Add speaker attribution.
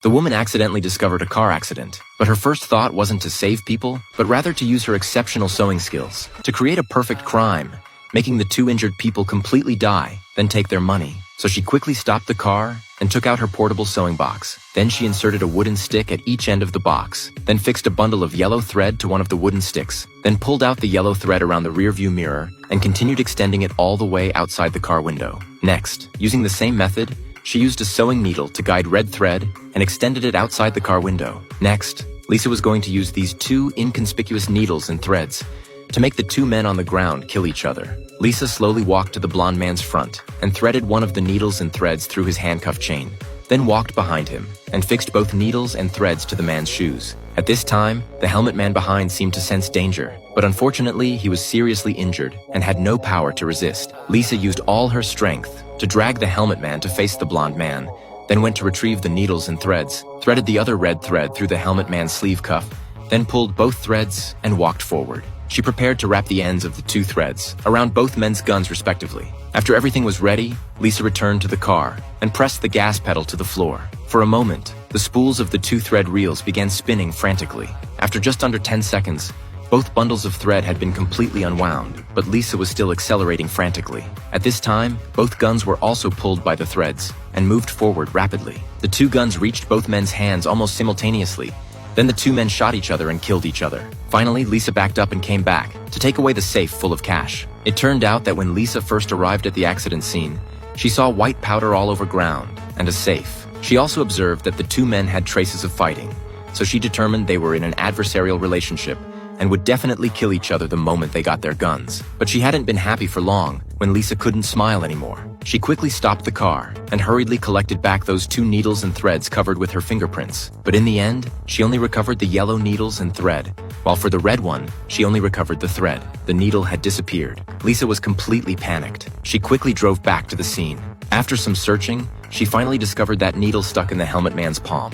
Speaker 1: The woman accidentally discovered a car accident, but her first thought wasn't to save people, but rather to use her exceptional sewing skills to create a perfect crime, making the two injured people completely die, then take their money. So she quickly stopped the car and took out her portable sewing box. Then she inserted a wooden stick at each end of the box, then fixed a bundle of yellow thread to one of the wooden sticks, then pulled out the yellow thread around the rearview mirror and continued extending it all the way outside the car window. Next, using the same method, she used a sewing needle to guide red thread and extended it outside the car window. Next, Lisa was going to use these two inconspicuous needles and threads to make the two men on the ground kill each other. Lisa slowly walked to the blonde man's front and threaded one of the needles and threads through his handcuff chain, then walked behind him and fixed both needles and threads to the man's shoes. At this time, the helmet man behind seemed to sense danger, but unfortunately he was seriously injured and had no power to resist. Lisa used all her strength to drag the helmet man to face the blonde man, then went to retrieve the needles and threads, threaded the other red thread through the helmet man's sleeve cuff, then pulled both threads and walked forward. She prepared to wrap the ends of the two threads around both men's guns respectively. After everything was ready, Lisa returned to the car and pressed the gas pedal to the floor. For a moment, the spools of the two thread reels began spinning frantically. After just under 10 seconds, both bundles of thread had been completely unwound, but Lisa was still accelerating frantically. At this time, both guns were also pulled by the threads and moved forward rapidly. The two guns reached both men's hands almost simultaneously. Then the two men shot each other and killed each other. Finally, Lisa backed up and came back to take away the safe full of cash. It turned out that when Lisa first arrived at the accident scene, she saw white powder all over ground and a safe. She also observed that the two men had traces of fighting, so she determined they were in an adversarial relationship and would definitely kill each other the moment they got their guns. But she hadn't been happy for long when Lisa couldn't smile anymore. She quickly stopped the car and hurriedly collected back those two needles and threads covered with her fingerprints. But in the end, she only recovered the yellow needles and thread, while for the red one, she only recovered the thread. The needle had disappeared. Lisa was completely panicked. She quickly drove back to the scene. After some searching, she finally discovered that needle stuck in the helmet man's palm.